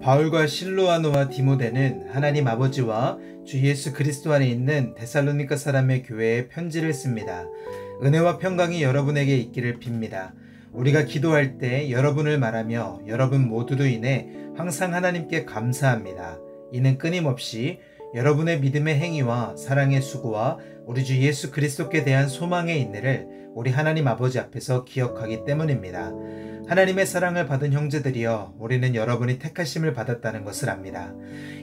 바울과 실로아노와 디모데는 하나님 아버지와 주 예수 그리스도 안에 있는 데살로니가 사람의 교회에 편지를 씁니다. 은혜와 평강이 여러분에게 있기를 빕니다. 우리가 기도할 때 여러분을 말하며 여러분 모두로 인해 항상 하나님께 감사합니다. 이는 끊임없이 여러분의 믿음의 행위와 사랑의 수고와 우리 주 예수 그리스도께 대한 소망의 인내를 우리 하나님 아버지 앞에서 기억하기 때문입니다. 하나님의 사랑을 받은 형제들이여, 우리는 여러분이 택하심을 받았다는 것을 압니다.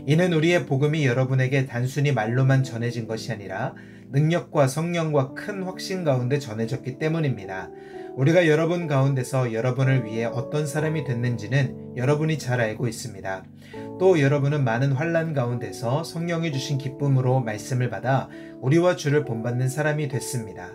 이는 우리의 복음이 여러분에게 단순히 말로만 전해진 것이 아니라 능력과 성령과 큰 확신 가운데 전해졌기 때문입니다. 우리가 여러분 가운데서 여러분을 위해 어떤 사람이 됐는지는 여러분이 잘 알고 있습니다. 또 여러분은 많은 환난 가운데서 성령이 주신 기쁨으로 말씀을 받아 우리와 주를 본받는 사람이 됐습니다.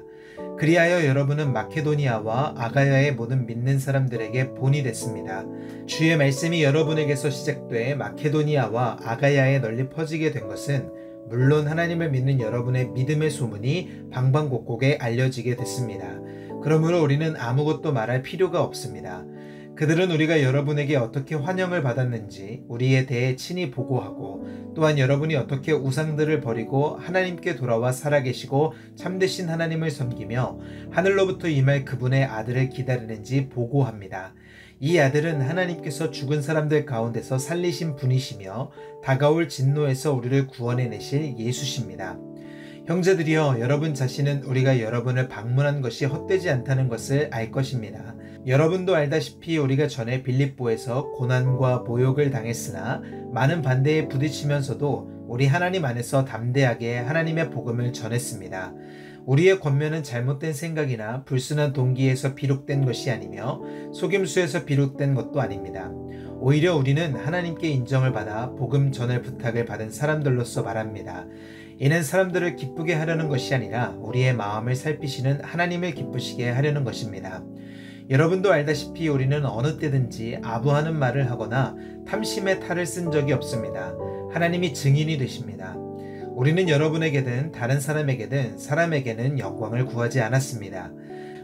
그리하여 여러분은 마케도니아와 아가야의 모든 믿는 사람들에게 본이 됐습니다. 주의 말씀이 여러분에게서 시작돼 마케도니아와 아가야에 널리 퍼지게 된 것은 물론 하나님을 믿는 여러분의 믿음의 소문이 방방곡곡에 알려지게 됐습니다. 그러므로 우리는 아무것도 말할 필요가 없습니다. 그들은 우리가 여러분에게 어떻게 환영을 받았는지 우리에 대해 친히 보고하고, 또한 여러분이 어떻게 우상들을 버리고 하나님께 돌아와 살아계시고 참되신 하나님을 섬기며 하늘로부터 임할 그분의 아들을 기다리는지 보고합니다. 이 아들은 하나님께서 죽은 사람들 가운데서 살리신 분이시며 다가올 진노에서 우리를 구원해내실 예수십니다. 형제들이여, 여러분 자신은 우리가 여러분을 방문한 것이 헛되지 않다는 것을 알 것입니다. 여러분도 알다시피 우리가 전에 빌립보에서 고난과 모욕을 당했으나 많은 반대에 부딪히면서도 우리 하나님 안에서 담대하게 하나님의 복음을 전했습니다. 우리의 권면은 잘못된 생각이나 불순한 동기에서 비롯된 것이 아니며 속임수에서 비롯된 것도 아닙니다. 오히려 우리는 하나님께 인정을 받아 복음 전할 부탁을 받은 사람들로서 말합니다. 이는 사람들을 기쁘게 하려는 것이 아니라 우리의 마음을 살피시는 하나님을 기쁘시게 하려는 것입니다. 여러분도 알다시피 우리는 어느 때든지 아부하는 말을 하거나 탐심의 탈을 쓴 적이 없습니다. 하나님이 증인이 되십니다. 우리는 여러분에게든 다른 사람에게는 영광을 구하지 않았습니다.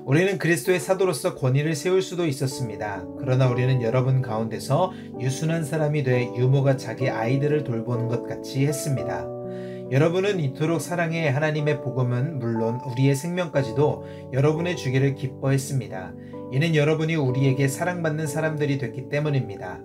우리는 그리스도의 사도로서 권위를 세울 수도 있었습니다. 그러나 우리는 여러분 가운데서 유순한 사람이 돼 유모가 자기 아이들을 돌보는 것 같이 했습니다. 여러분은 이토록 사랑해 하나님의 복음은 물론 우리의 생명까지도 여러분의 주기를 기뻐했습니다. 이는 여러분이 우리에게 사랑받는 사람들이 됐기 때문입니다.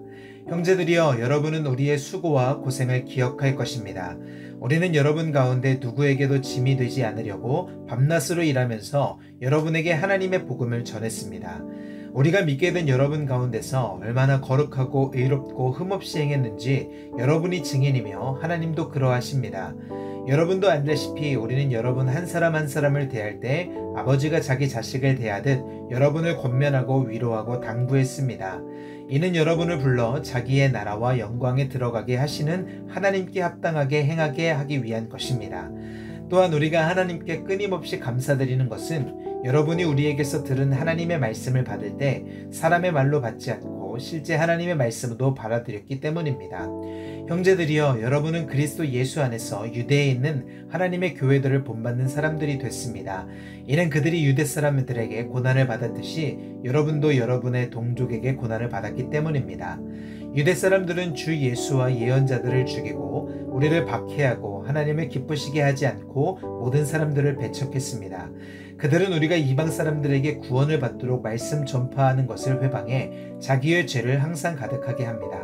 형제들이여, 여러분은 우리의 수고와 고생을 기억할 것입니다. 우리는 여러분 가운데 누구에게도 짐이 되지 않으려고 밤낮으로 일하면서 여러분에게 하나님의 복음을 전했습니다. 우리가 믿게 된 여러분 가운데서 얼마나 거룩하고 의롭고 흠없이 행했는지 여러분이 증인이며 하나님도 그러하십니다. 여러분도 알다시피 우리는 여러분 한 사람 한 사람을 대할 때 아버지가 자기 자식을 대하듯 여러분을 권면하고 위로하고 당부했습니다. 이는 여러분을 불러 자기의 나라와 영광에 들어가게 하시는 하나님께 합당하게 행하게 하기 위한 것입니다. 또한 우리가 하나님께 끊임없이 감사드리는 것은 여러분이 우리에게서 들은 하나님의 말씀을 받을 때 사람의 말로 받지 않고 실제 하나님의 말씀으로 받아들였기 때문입니다. 형제들이여, 여러분은 그리스도 예수 안에서 유대에 있는 하나님의 교회들을 본받는 사람들이 됐습니다. 이는 그들이 유대 사람들에게 고난을 받았듯이 여러분도 여러분의 동족에게 고난을 받았기 때문입니다. 유대 사람들은 주 예수와 예언자들을 죽이고 우리를 박해하고 하나님을 기쁘시게 하지 않고 모든 사람들을 배척했습니다. 그들은 우리가 이방 사람들에게 구원을 받도록 말씀 전파하는 것을 회방해 자기의 죄를 항상 가득하게 합니다.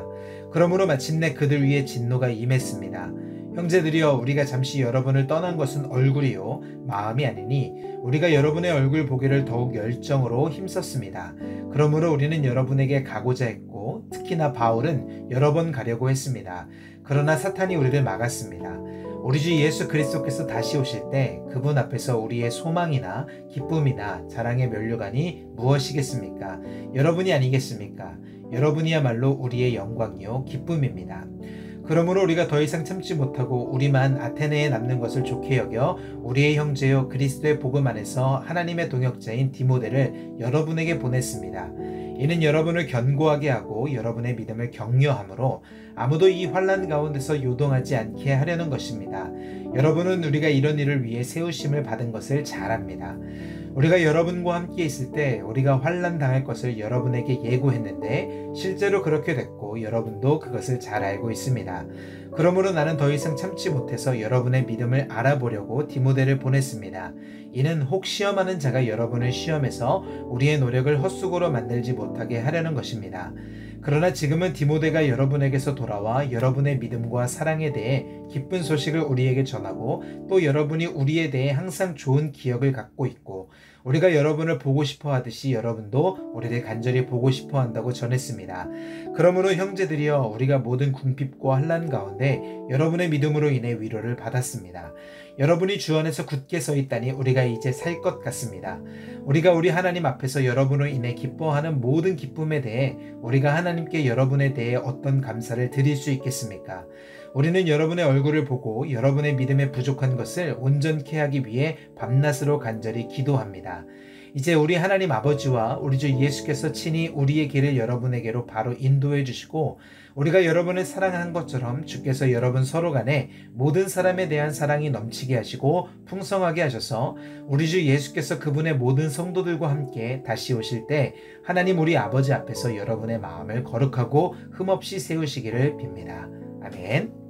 그러므로 마침내 그들 위에 진노가 임했습니다. 형제들이여, 우리가 잠시 여러분을 떠난 것은 얼굴이요 마음이 아니니 우리가 여러분의 얼굴 보기를 더욱 열정으로 힘썼습니다. 그러므로 우리는 여러분에게 가고자 했고 특히나 바울은 여러 번 가려고 했습니다. 그러나 사탄이 우리를 막았습니다. 우리 주 예수 그리스도께서 다시 오실 때 그분 앞에서 우리의 소망이나 기쁨이나 자랑의 면류관이 무엇이겠습니까? 여러분이 아니겠습니까? 여러분이야말로 우리의 영광이요 기쁨입니다. 그러므로 우리가 더 이상 참지 못하고 우리만 아테네에 남는 것을 좋게 여겨 우리의 형제요 그리스도의 복음 안에서 하나님의 동역자인 디모데를 여러분에게 보냈습니다. 이는 여러분을 견고하게 하고 여러분의 믿음을 격려하므로 아무도 이 환난 가운데서 요동하지 않게 하려는 것입니다. 여러분은 우리가 이런 일을 위해 세우심을 받은 것을 잘 압니다. 우리가 여러분과 함께 있을 때 우리가 환난 당할 것을 여러분에게 예고했는데 실제로 그렇게 됐고 여러분도 그것을 잘 알고 있습니다. 그러므로 나는 더 이상 참지 못해서 여러분의 믿음을 알아보려고 디모데를 보냈습니다. 이는 혹 시험하는 자가 여러분을 시험해서 우리의 노력을 헛수고로 만들지 못하게 하려는 것입니다. 그러나 지금은 디모데가 여러분에게서 돌아와 여러분의 믿음과 사랑에 대해 기쁜 소식을 우리에게 전하고 또 여러분이 우리에 대해 항상 좋은 기억을 갖고 있고 우리가 여러분을 보고 싶어 하듯이 여러분도 우리를 간절히 보고 싶어 한다고 전했습니다. 그러므로 형제들이여 우리가 모든 궁핍과 환난 가운데 여러분의 믿음으로 인해 위로를 받았습니다. 여러분이 주 안에서 굳게 서 있다니 우리가 이제 살 것 같습니다. 우리가 우리 하나님 앞에서 여러분으로 인해 기뻐하는 모든 기쁨에 대해 우리가 하나님께 여러분에 대해 어떤 감사를 드릴 수 있겠습니까? 우리는 여러분의 얼굴을 보고 여러분의 믿음에 부족한 것을 온전케 하기 위해 밤낮으로 간절히 기도합니다. 이제 우리 하나님 아버지와 우리 주 예수께서 친히 우리의 길을 여러분에게로 바로 인도해 주시고 우리가 여러분을 사랑한 것처럼 주께서 여러분 서로 간에 모든 사람에 대한 사랑이 넘치게 하시고 풍성하게 하셔서 우리 주 예수께서 그분의 모든 성도들과 함께 다시 오실 때 하나님 우리 아버지 앞에서 여러분의 마음을 거룩하고 흠없이 세우시기를 빕니다. 아멘.